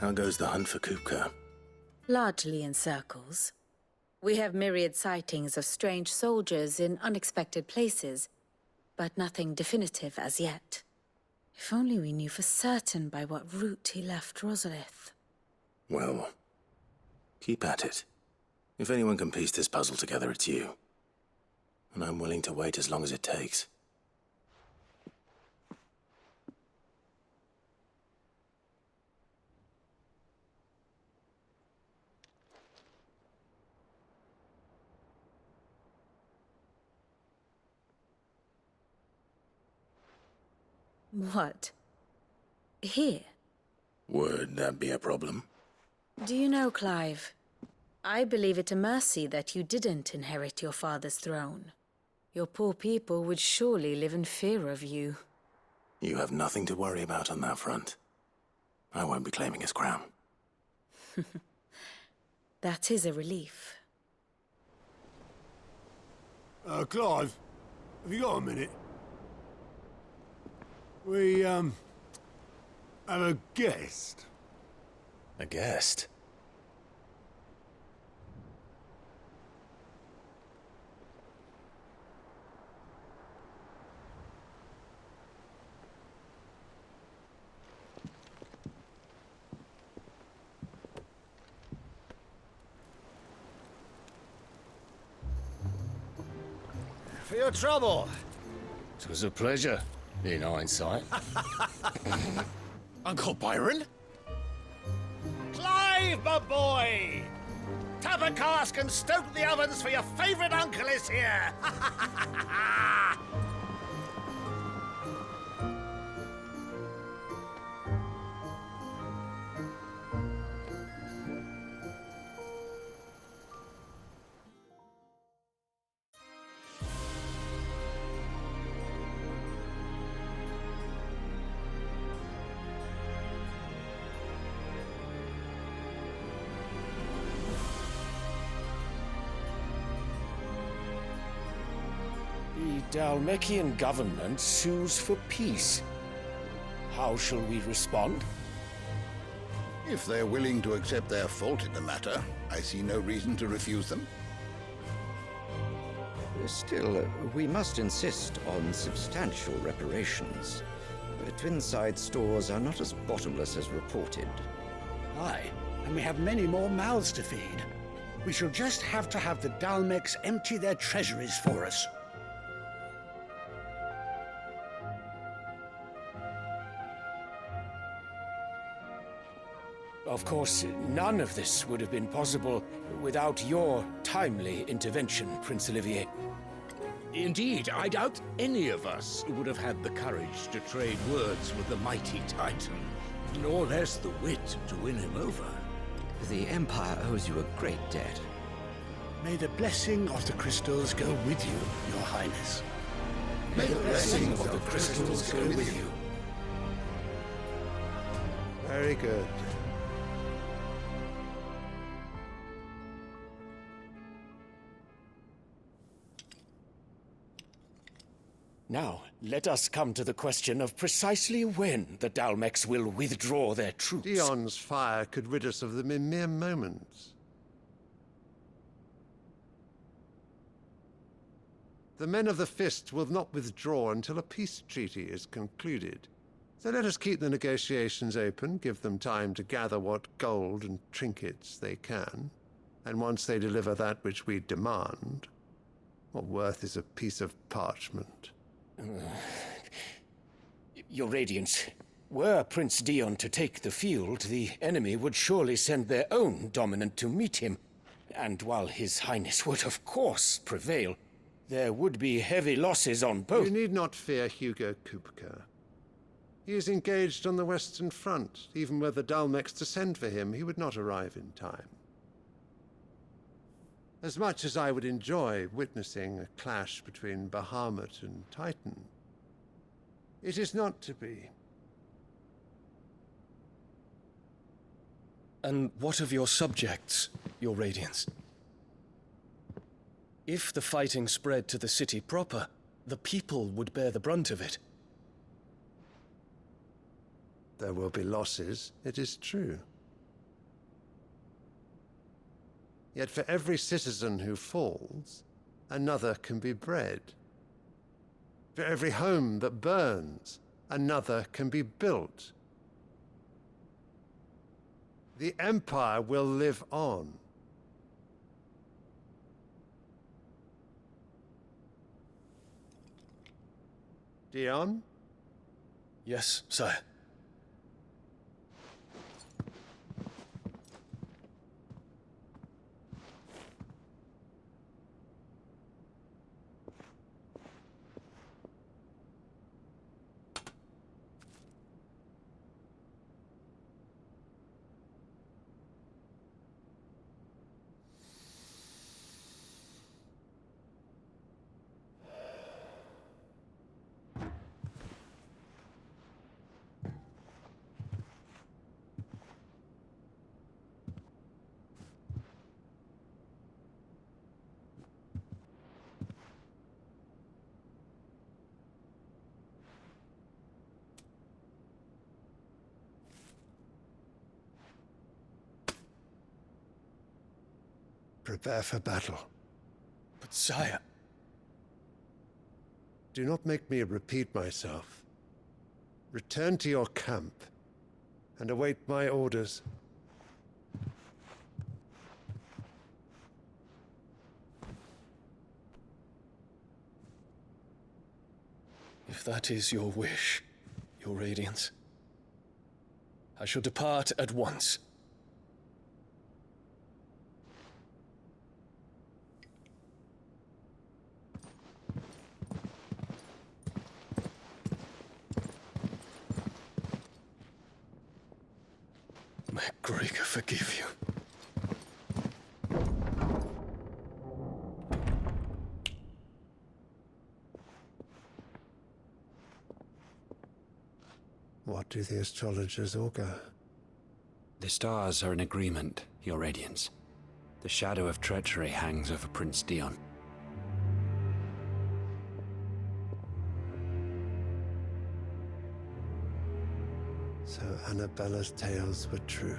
How goes the hunt for Kupka? Largely in circles. We have myriad sightings of strange soldiers in unexpected places, but nothing definitive as yet. If only we knew for certain by what route he left Rosalith. Well, keep at it. If anyone can piece this puzzle together, it's you. And I'm willing to wait as long as it takes. What? Here? Would that be a problem? Do you know, Clive, I believe it a mercy that you didn't inherit your father's throne. Your poor people would surely live in fear of you. You have nothing to worry about on that front. I won't be claiming his crown. That is a relief. Clive, have you got a minute? We, have a guest. A guest? For your trouble. It was a pleasure, in hindsight. Uncle Byron? Clive, my boy! Tap a cask and stoke the ovens for your favorite uncle is here! The Dalmekian government sues for peace. How shall we respond? If they're willing to accept their fault in the matter, I see no reason to refuse them. Still, we must insist on substantial reparations. Twinside stores are not as bottomless as reported. Aye, and we have many more mouths to feed. We shall just have to have the Dalmeks empty their treasuries for us. Of course, none of this would have been possible without your timely intervention, Prince Olivier. Indeed, I doubt any of us would have had the courage to trade words with the mighty Titan, nor less the wit to win him over. The Empire owes you a great debt. May the blessing of the crystals go with you, Your Highness. May the blessing of the crystals go with you. Very good. Now, let us come to the question of precisely when the Dalmeks will withdraw their troops. Dion's fire could rid us of them in mere moments. The men of the Fist will not withdraw until a peace treaty is concluded. So let us keep the negotiations open, give them time to gather what gold and trinkets they can, and once they deliver that which we demand, what worth is a piece of parchment? Your Radiance, were Prince Dion to take the field, the enemy would surely send their own dominant to meet him. And while His Highness would of course prevail, there would be heavy losses on both. You need not fear Hugo Kupka. He is engaged on the Western Front. Even were the Dalmeks to send for him, he would not arrive in time. As much as I would enjoy witnessing a clash between Bahamut and Titan, it is not to be. And what of your subjects, Your Radiance? If the fighting spread to the city proper, the people would bear the brunt of it. There will be losses, it is true. Yet for every citizen who falls, another can be bred. For every home that burns, another can be built. The Empire will live on. Dion? Yes, sire. Prepare for battle. But sire... Do not make me repeat myself. Return to your camp and await my orders. If that is your wish, Your Radiance, I shall depart at once. May Gregor forgive you. What do the astrologers augur? The stars are in agreement, Your Radiance. The shadow of treachery hangs over Prince Dion. So Annabella's tales were true.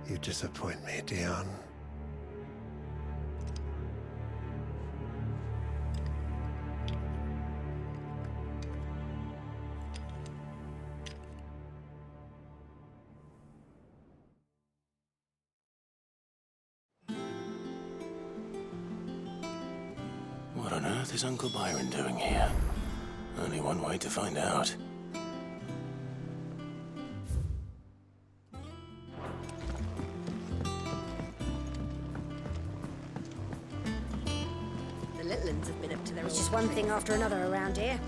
You disappoint me, Dion. What on earth is Uncle Byron doing here? Only one way to find out. The little ones have been up to their... It's just one thing after another around here.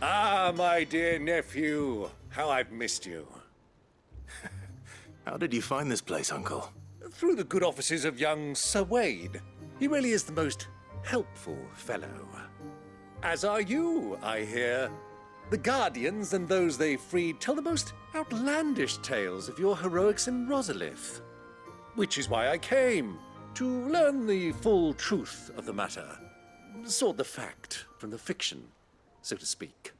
Ah, my dear nephew, how I've missed you. How did you find this place, Uncle? Through the good offices of young Sir Wade. He really is the most helpful fellow. As are you, I hear. The Guardians and those they freed tell the most outlandish tales of your heroics in Rosalith. Which is why I came, to learn the full truth of the matter. Sort the fact from the fiction, so to speak.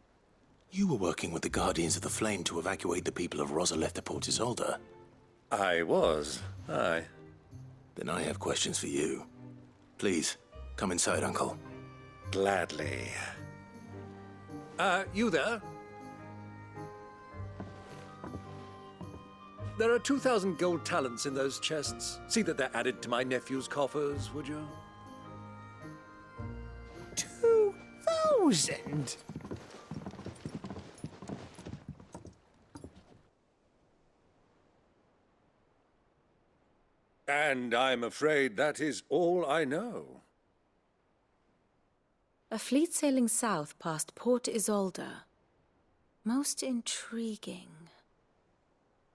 You were working with the Guardians of the Flame to evacuate the people of Rosalith to Port Isolde. I was, aye. Then I have questions for you. Please, come inside, Uncle. Gladly. You there? There are 2,000 gold talents in those chests. See that they're added to my nephew's coffers, would you? 2,000? And I'm afraid that is all I know. A fleet sailing south past Port Isolde. Most intriguing.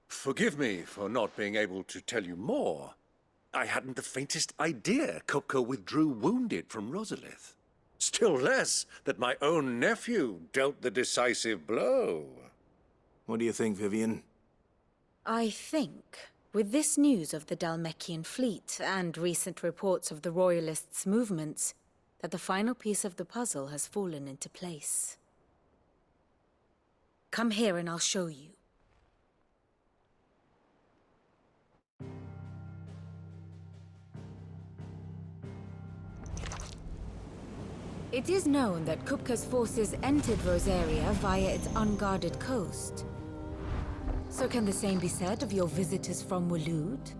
Forgive me for not being able to tell you more. I hadn't the faintest idea Kopko withdrew wounded from Rosalith. Still less that my own nephew dealt the decisive blow. What do you think, Vivian? I think, with this news of the Dalmekian fleet and recent reports of the Royalists' movements, that the final piece of the puzzle has fallen into place. Come here and I'll show you. It is known that Kupka's forces entered Rosaria via its unguarded coast. So can the same be said of your visitors from Waloed?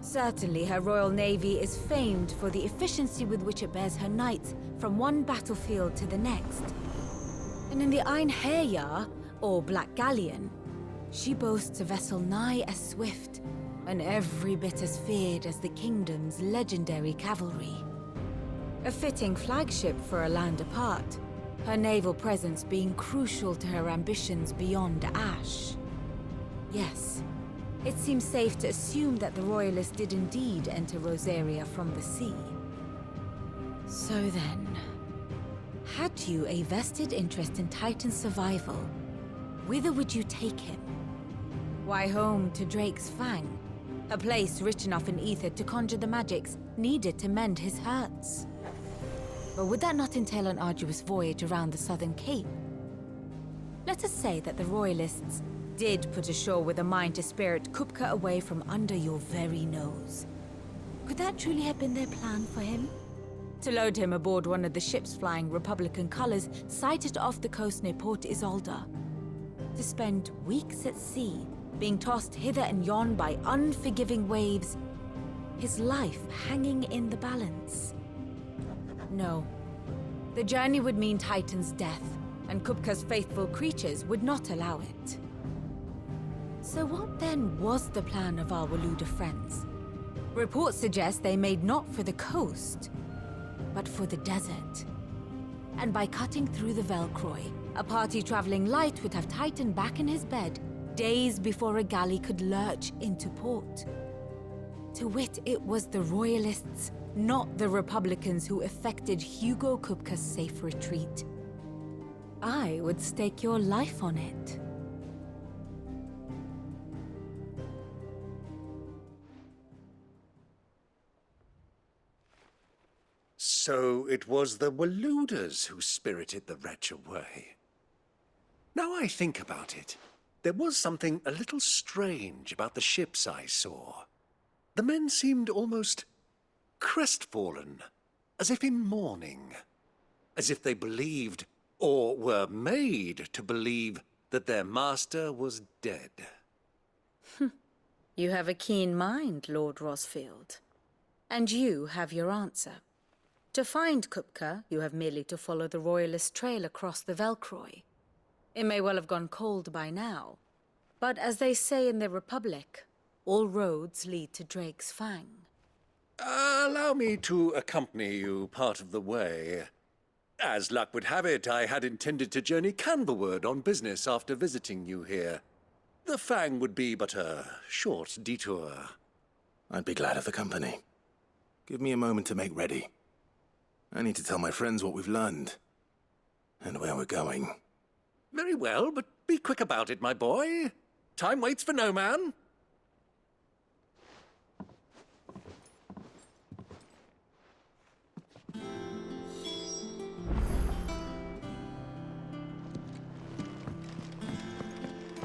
Certainly, her Royal Navy is famed for the efficiency with which it bears her knights from one battlefield to the next. And in the Einherjar, or Black Galleon, she boasts a vessel nigh as swift and every bit as feared as the kingdom's legendary cavalry. A fitting flagship for a land apart, her naval presence being crucial to her ambitions beyond Ash. Yes, it seems safe to assume that the Royalists did indeed enter Rosaria from the sea. So then, had you a vested interest in Titan's survival, whither would you take him? Why, home to Drake's Fang, a place rich enough in ether to conjure the magics needed to mend his hurts. But would that not entail an arduous voyage around the southern cape? Let us say that the Royalists did put ashore with a mind to spirit Kupka away from under your very nose. Could that truly have been their plan for him? To load him aboard one of the ships flying Republican colors sighted off the coast near Port Isolde? To spend weeks at sea, being tossed hither and yon by unforgiving waves, his life hanging in the balance? No. The journey would mean Titan's death, and Kupka's faithful creatures would not allow it. So what then was the plan of our Waluda friends? Reports suggest they made not for the coast, but for the desert. And by cutting through the Velcroy, a party traveling light would have Titan back in his bed days before a galley could lurch into port. To wit, it was the Royalists, not the Republicans, who effected Hugo Kupka's safe retreat. I would stake your life on it. So it was the Waluders who spirited the wretch away. Now I think about it, there was something a little strange about the ships I saw. The men seemed almost crestfallen, as if in mourning, as if they believed, or were made to believe, that their master was dead. You have a keen mind, Lord Rosfield. And you have your answer. To find Kupka, you have merely to follow the Royalist trail across the Velcroy. It may well have gone cold by now, but as they say in the Republic, all roads lead to Drake's Fang. Allow me to accompany you part of the way. As luck would have it, I had intended to journey Canberward on business after visiting you here. The Fang would be but a short detour. I'd be glad of the company. Give me a moment to make ready. I need to tell my friends what we've learned, and where we're going. Very well, but be quick about it, my boy. Time waits for no man.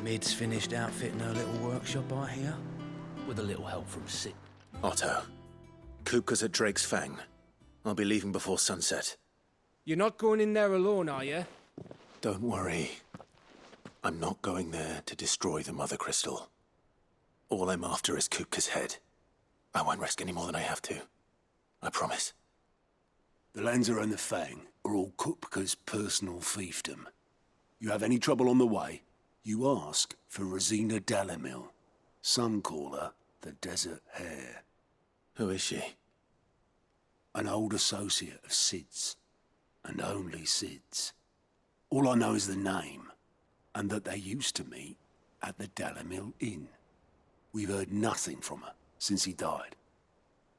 Mid's finished outfitting her little workshop, I hear. With a little help from Sid. Otto, Kupka's at Drake's Fang. I'll be leaving before sunset. You're not going in there alone, are you? Don't worry. I'm not going there to destroy the Mother Crystal. All I'm after is Kupka's head. I won't risk any more than I have to. I promise. The lands around the Fang are all Kupka's personal fiefdom. You have any trouble on the way, you ask for Rosina Dalamil. Some call her the Desert Hare. Who is she? An old associate of Sid's, and only Sid's. All I know is the name, and that they used to meet at the Dalamil Inn. We've heard nothing from her since he died.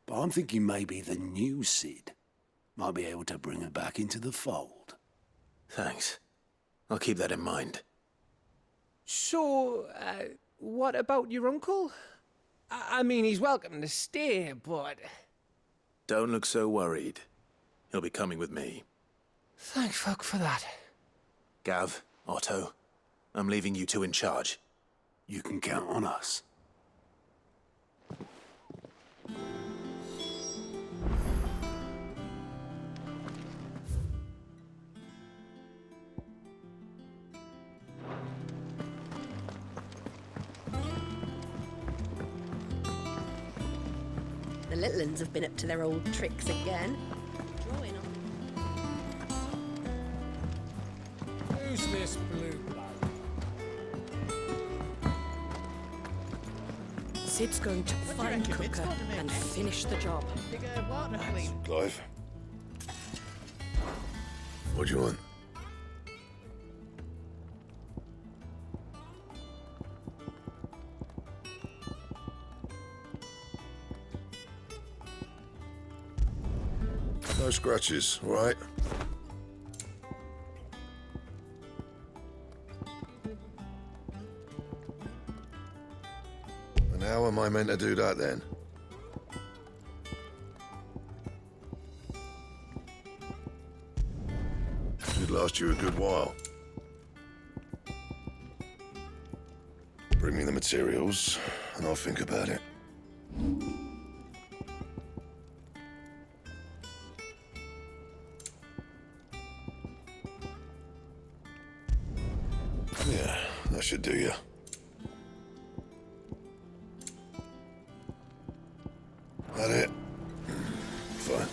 But I'm thinking maybe the new Sid Might be able to bring her back into the fold. Thanks. I'll keep that in mind. So, what about your uncle? I mean, he's welcome to stay, but... Don't look so worried. He'll be coming with me. Thank fuck for that. Gav, Otto, I'm leaving you two in charge. You can count on us. The little uns have been up to their old tricks again. Drawing on. Who's this blue bloke? Sid's going to find Cooker and finish the job. Clive? What do you want? No scratches, all right? And how am I meant to do that then? Should last you a good while. Bring me the materials, and I'll think about it. Yeah, that should do you. That it? Fine.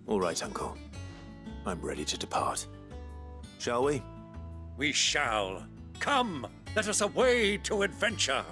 All right, Uncle. I'm ready to depart. Shall we? We shall. Come, let us away to adventure.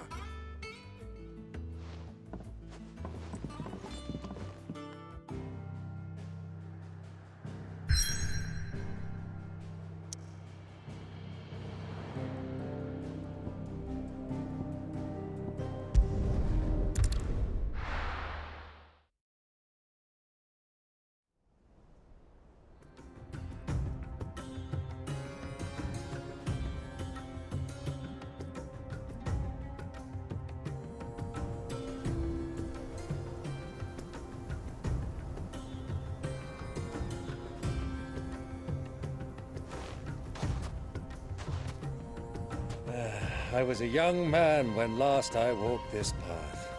I was a young man when last I walked this path.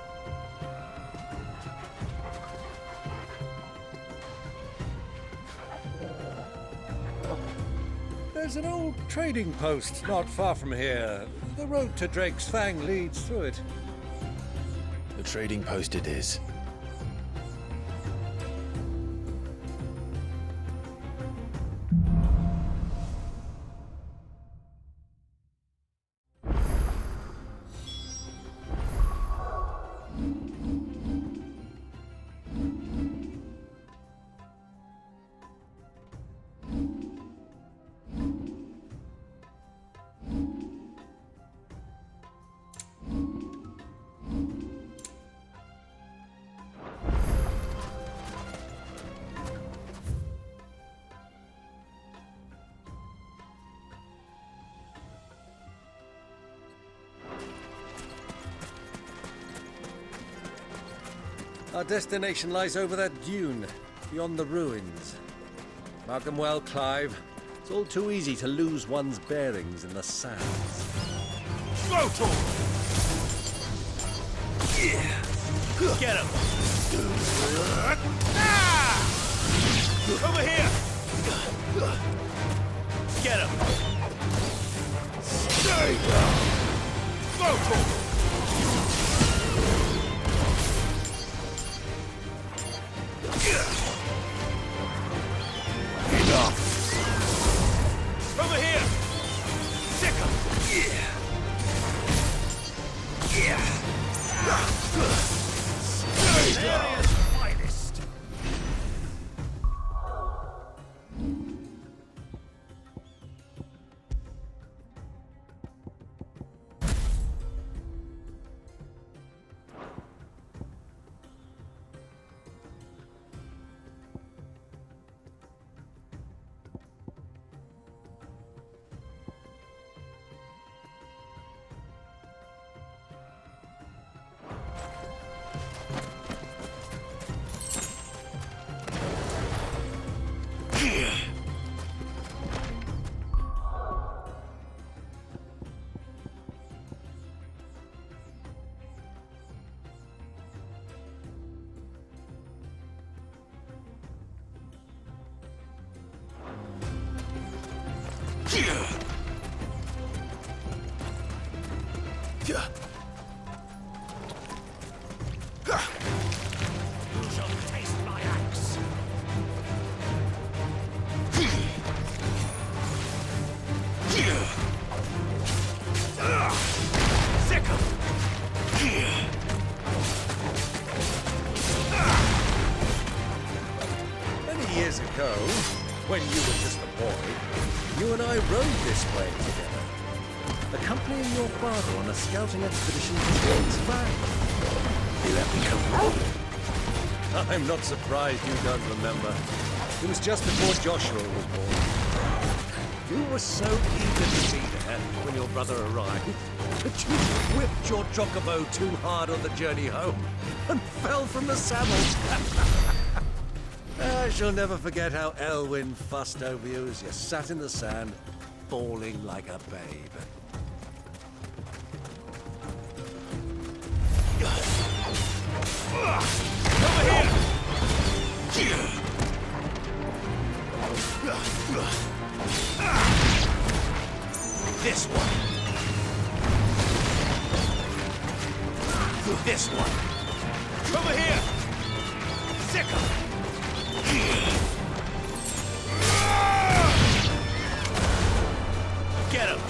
There's an old trading post not far from here. The road to Drake's Fang leads through it. The trading post it is. Our destination lies over that dune, beyond the ruins. Mark them well, Clive. It's all too easy to lose one's bearings in the sands. Go to him! Yeah! Get him! Ah! Over here! Get him! Stay down! Go to him! Enough! Over here! Stick him! Yeah! Yeah! Valeria's finest. You shall taste my axe. Sickle. Many years ago, when you were just a boy, you and I rode this way together, accompanying your father on a scouting expedition to Gates Valley. You let me come. I'm not surprised you don't remember. It was just before Joshua was born. You were so eager to see her when your brother arrived that you whipped your chocobo too hard on the journey home and fell from the saddle. I shall never forget how Elwyn fussed over you as you sat in the sand, bawling like a babe. Over here! This one. This one. Over here! Sickle! Get him!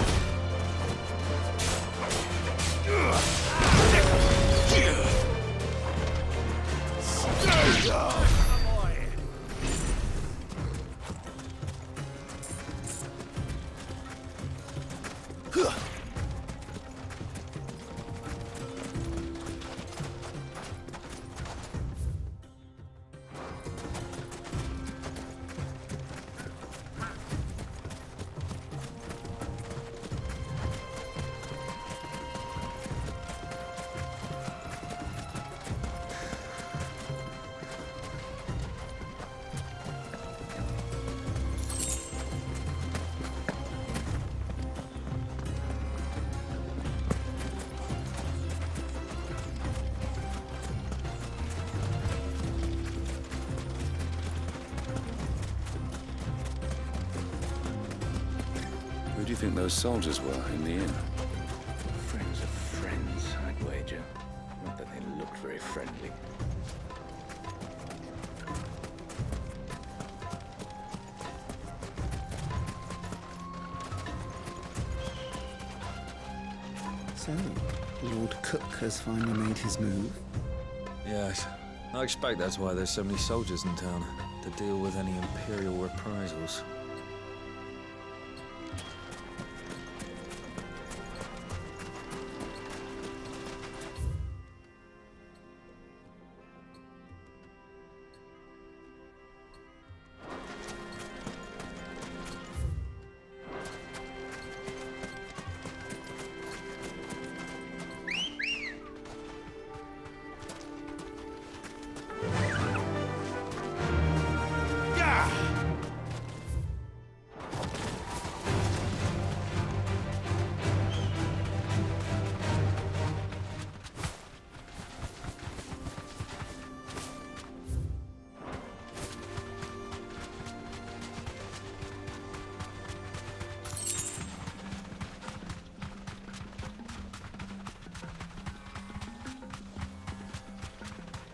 Who do you think those soldiers were in the inn? Friends of friends, I'd wager. Not that they looked very friendly. So, Lord Cook has finally made his move. Yes. I expect that's why there's so many soldiers in town, to deal with any Imperial reprisals.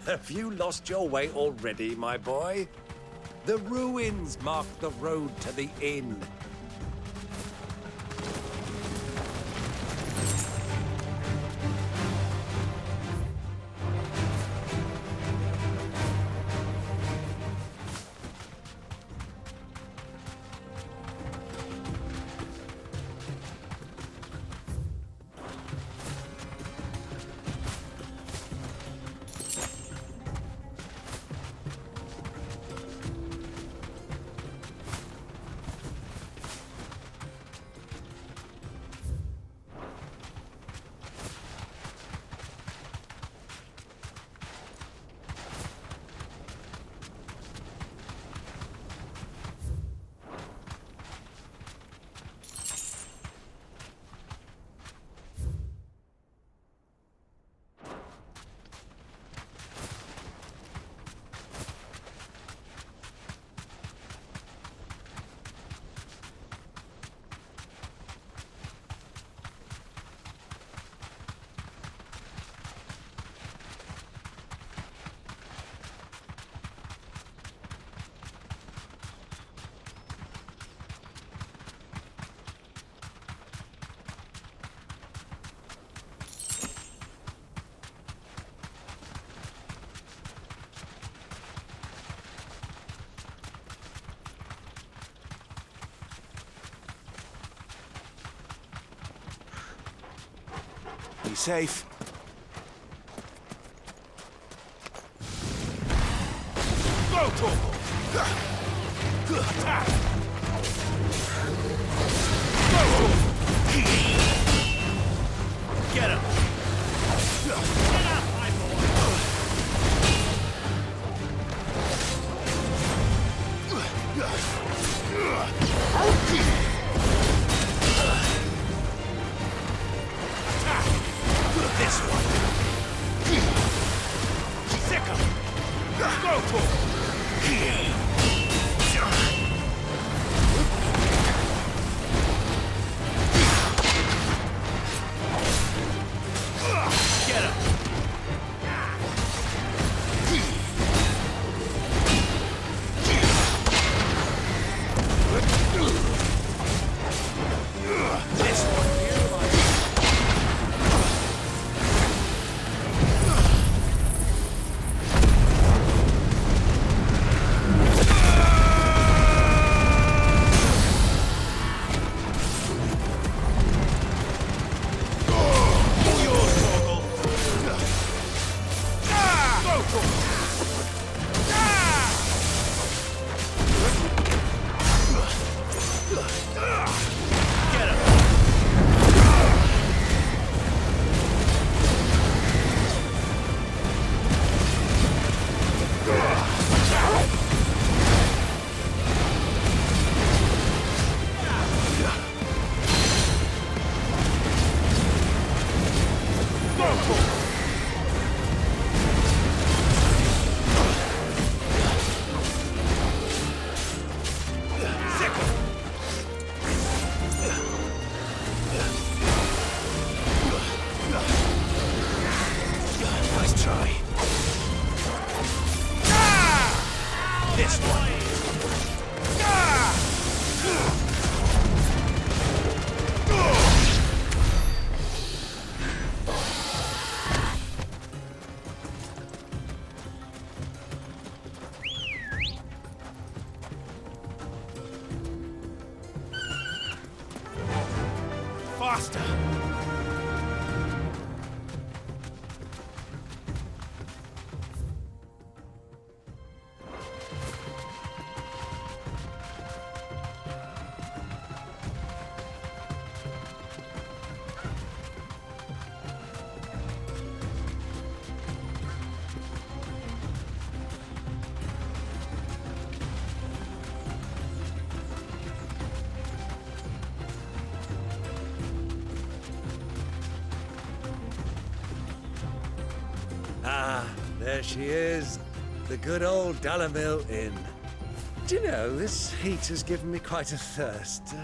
Have you lost your way already, my boy? The ruins mark the road to the inn. Be safe. Go, Torgal! Attack! Go, Torgal! Get him! Get up, my Attack! This one! Sick him! Go, Torgal! Get him! This one! Nice try. This one. Faster! Ah, there she is. The good old Dalamil Inn. Do you know, this heat has given me quite a thirst.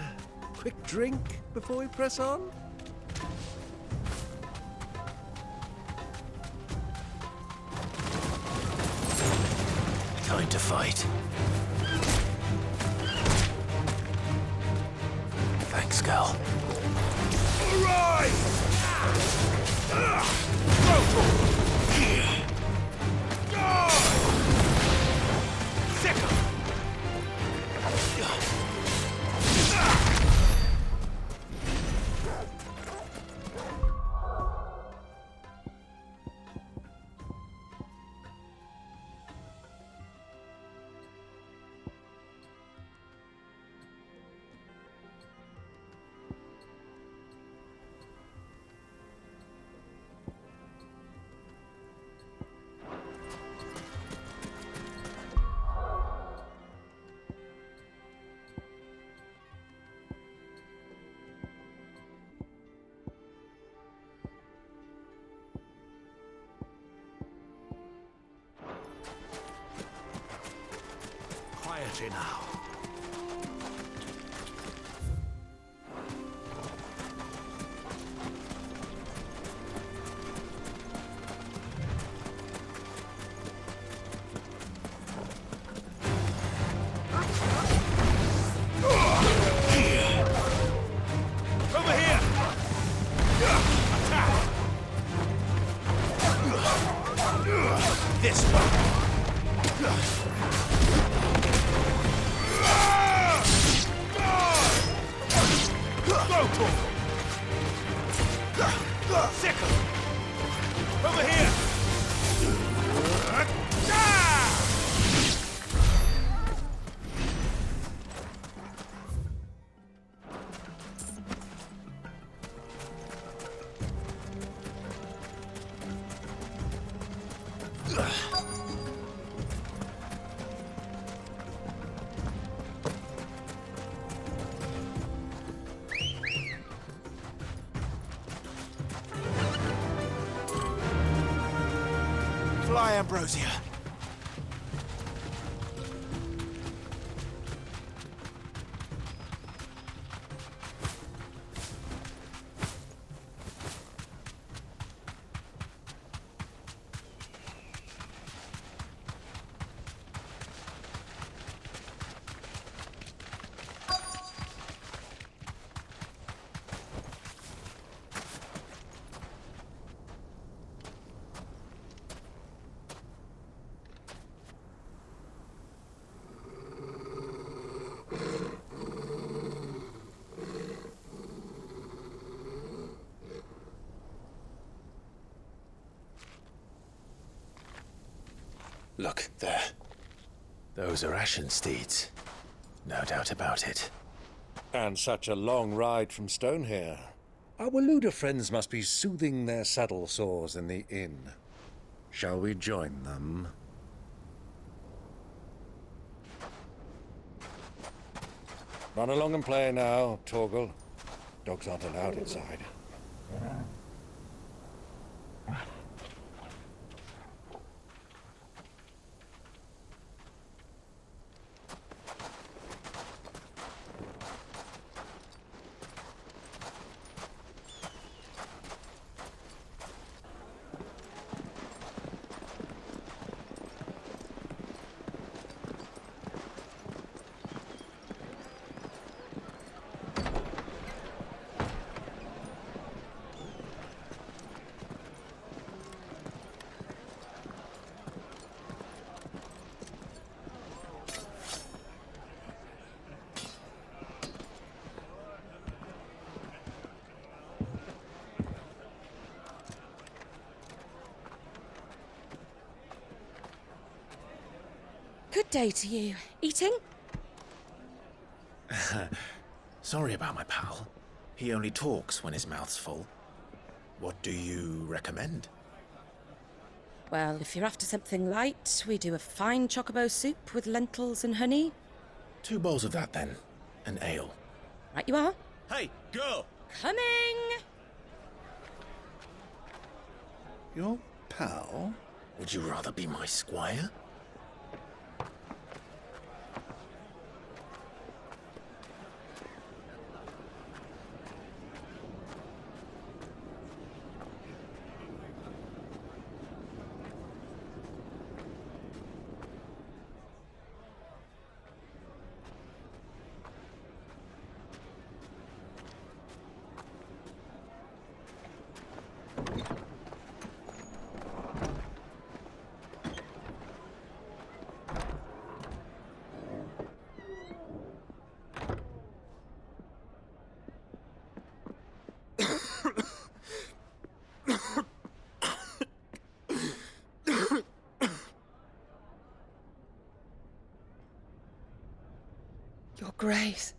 Quick drink before we press on? Time to fight. Thanks, Gal. Quietly now. Over here! Attack! This one! Goodbye, Ambrosia. Look, there. Those are Ashen steeds. No doubt about it. And such a long ride from Stonehair. Our Waluda friends must be soothing their saddle sores in the inn. Shall we join them? Run along and play now, Torgal. Dogs aren't allowed inside. Good day to you. Eating? Sorry about my pal. He only talks when his mouth's full. What do you recommend? Well, if you're after something light, we do a fine chocobo soup with lentils and honey. 2 bowls of that, then. An ale. Right you are. Hey, girl! Coming! Your pal? Would you rather be my squire? Your Grace,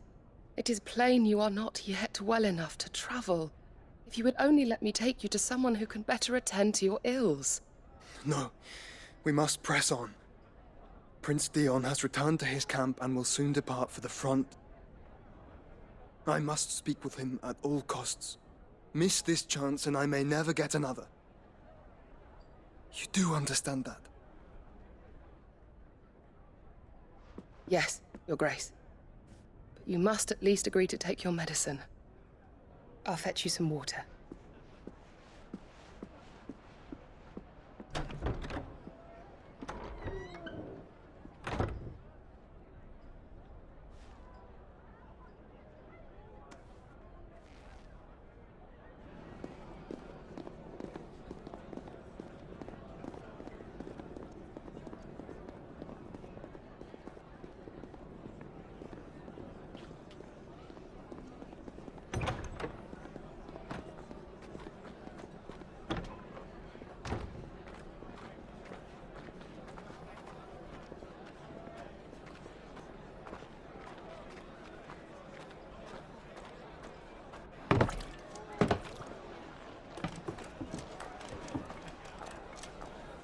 it is plain you are not yet well enough to travel. If you would only let me take you to someone who can better attend to your ills. No, we must press on. Prince Dion has returned to his camp and will soon depart for the front. I must speak with him at all costs. Miss this chance and I may never get another. You do understand that? Yes, Your Grace. But you must at least agree to take your medicine. I'll fetch you some water.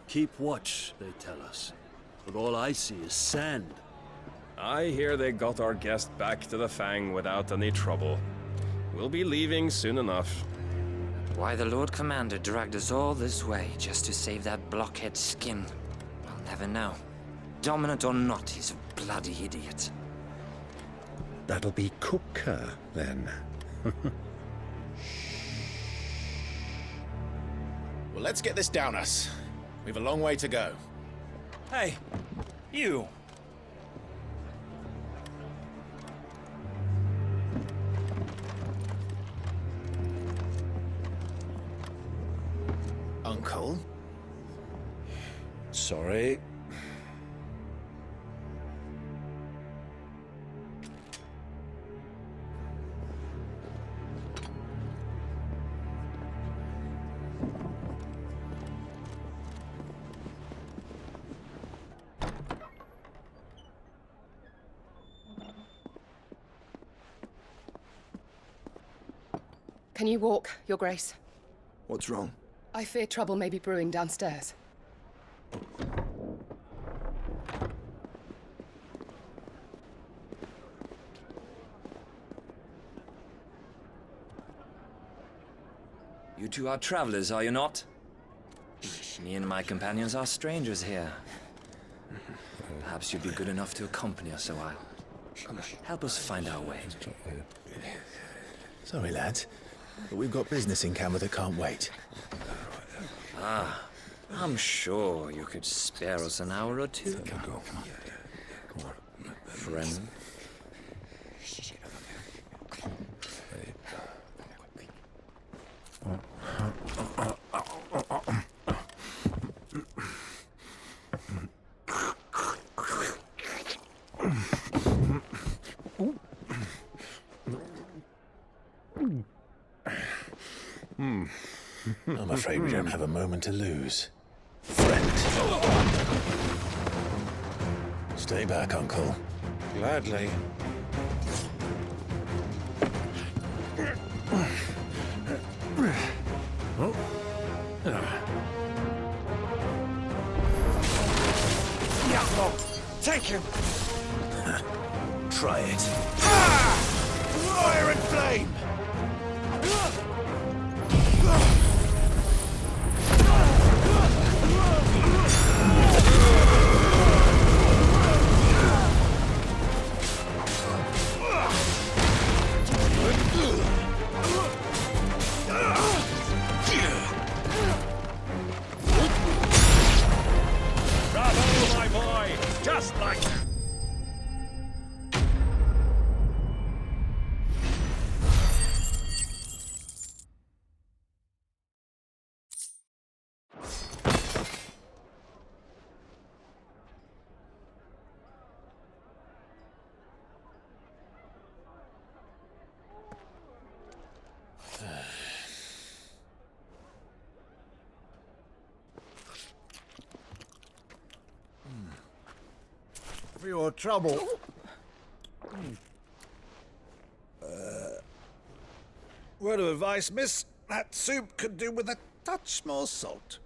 Keep watch, they tell us. But all I see is sand. I hear they got our guest back to the Fang without any trouble. We'll be leaving soon enough. Why the Lord Commander dragged us all this way just to save that blockhead skin, I'll never know. Dominant or not, he's a bloody idiot. That'll be Cooker, then. Well, let's get this down us. We've a long way to go. Hey, you! Uncle? Sorry. Can you walk, Your Grace? What's wrong? I fear trouble may be brewing downstairs. You two are travelers, are you not? Me and my companions are strangers here. Perhaps you'd be good enough to accompany us a while. Help us find our way. Sorry, lads, but we've got business in camera that can't wait. Ah, I'm sure you could spare us an hour or two. Come on. Friend. I'm afraid we don't have a moment to lose. Friend. Stay back, Uncle. Gladly. Take him! Try it. Fire and flame! Bravo, my boy! Just like... For your trouble. Word of advice, miss. That soup could do with a touch more salt.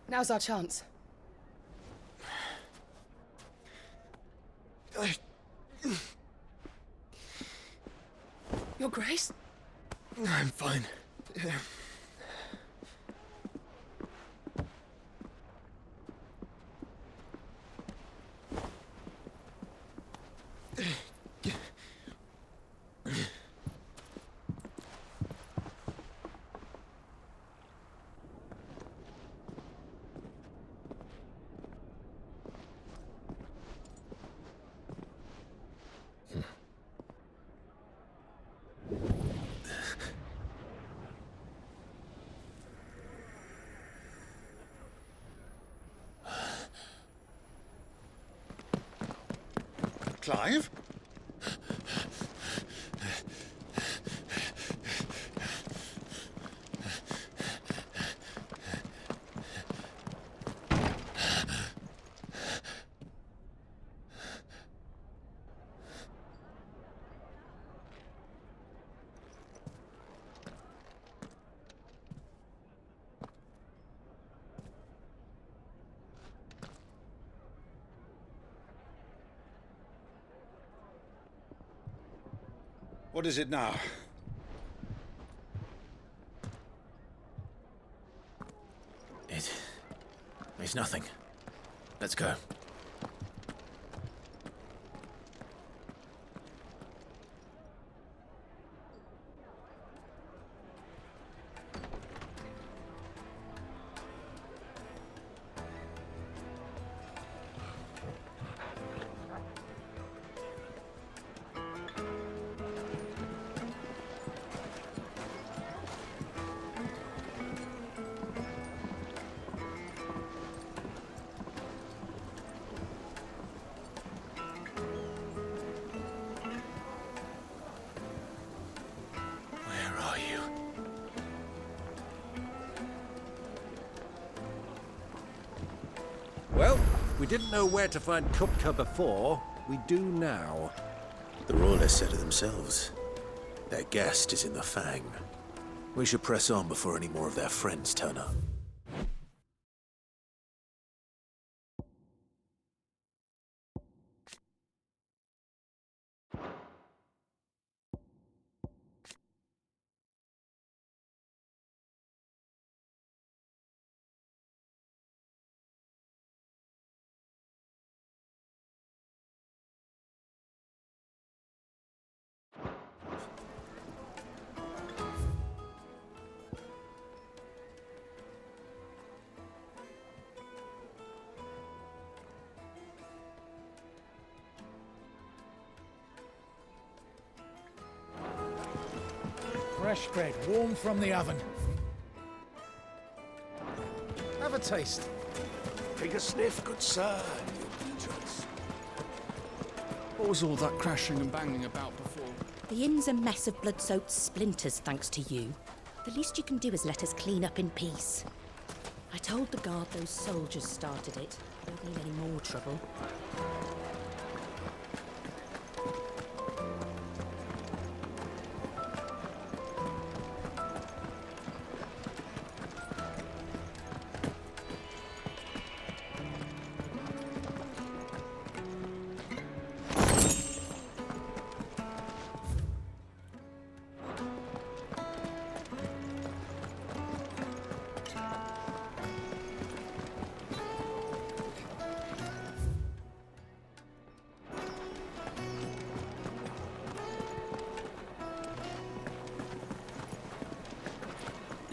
Now's our chance. Your Grace? I'm fine. Clive? What is it now? It's nothing. Let's go. Well, we didn't know where to find Kupka before. We do now. The Royalists said it themselves. Their guest is in the Fang. We should press on before any more of their friends turn up. Fresh bread, warm from the oven. Have a taste. Take a sniff, good sir. What was all that crashing and banging about before? The inn's a mess of blood-soaked splinters, thanks to you. The least you can do is let us clean up in peace. I told the guard those soldiers started it. Don't need any more trouble.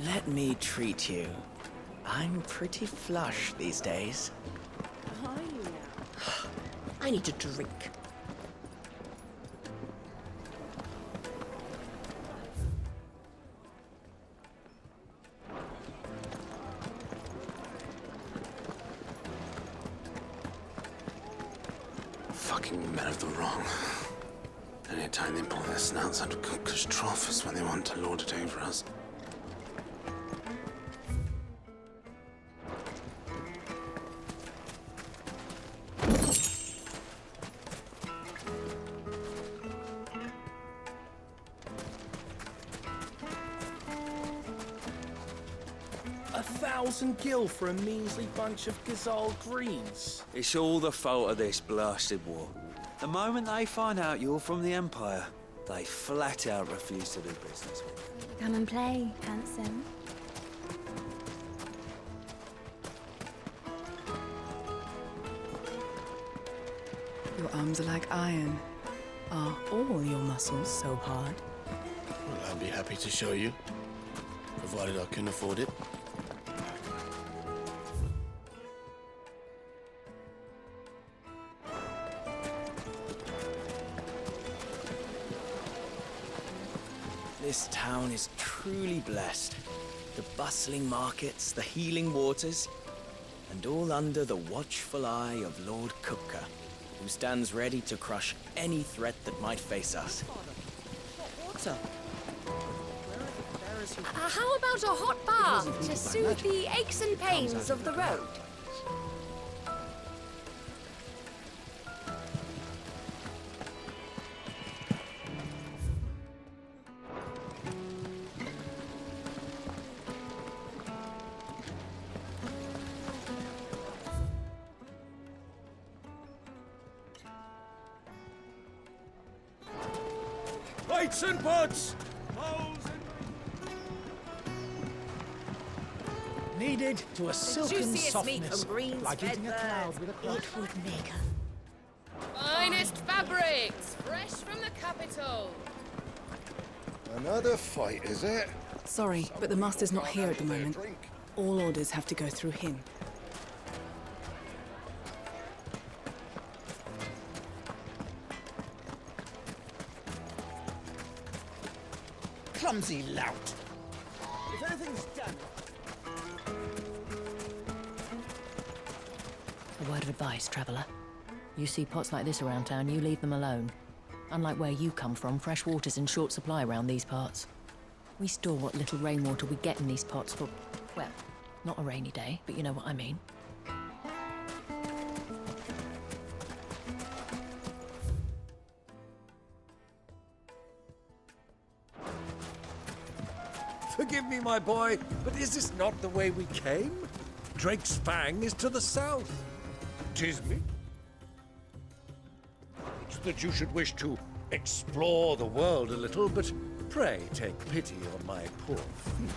Let me treat you. I'm pretty flush these days. Are you now? I need a drink. Fucking men of the wrong. Any time they pull their snouts out of Kupka's trough is when they want to lord it over us. $1,000 for a measly bunch of Gazal greens. It's all the fault of this blasted war. The moment they find out you're from the Empire, they flat out refuse to do business with you. Come and play, handsome. Your arms are like iron. Are all your muscles so hard? Well, I'd be happy to show you, provided I can afford it. This town is truly blessed. The bustling markets, the healing waters, and all under the watchful eye of Lord Kupka, who stands ready to crush any threat that might face us. Water. How about a hot bath to soothe the aches and pains of the road? Lights and butts! Needed to a silken juiciest meat softness, from green like eating a spread cloud birds. with a crust. It would make Finest fabrics, fresh from the capital. Another fight, is it? Sorry, but the master's not here at the moment. All orders have to go through him. Clumsy lout. If anything's done... A word of advice, traveller. You see pots like this around town, you leave them alone. Unlike where you come from, fresh water's in short supply around these parts. We store what little rainwater we get in these pots for, well, not a rainy day, but you know what I mean. Forgive me, my boy, but is this not the way we came? Drake's Fang is to the south. 'Tis me that you should wish to explore the world a little, but pray take pity on my poor feet.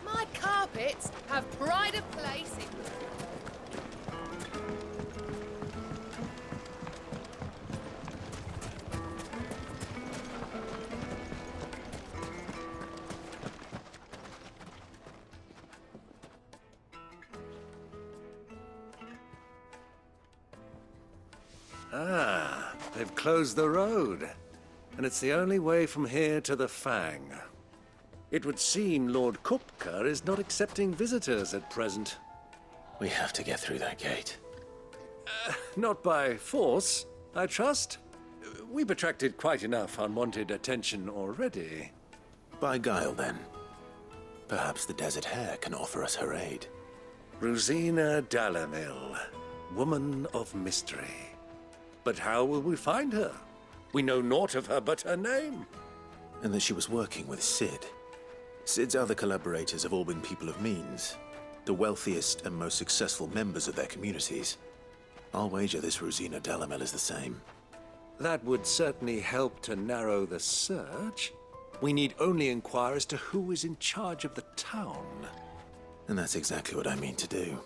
My carpets have pride of place in... Ah, they've closed the road, and it's the only way from here to the Fang. It would seem Lord Kupka is not accepting visitors at present. We have to get through that gate. Not by force, I trust. We've attracted quite enough unwanted attention already. By guile, then. Perhaps the Desert Hare can offer us her aid. Rosina Dalamil, woman of mystery. But how will we find her? We know naught of her but her name. And that she was working with Sid. Sid's other collaborators have all been people of means, the wealthiest and most successful members of their communities. I'll wager this Rosina Dalamel is the same. That would certainly help to narrow the search. We need only inquire as to who is in charge of the town. And that's exactly what I mean to do.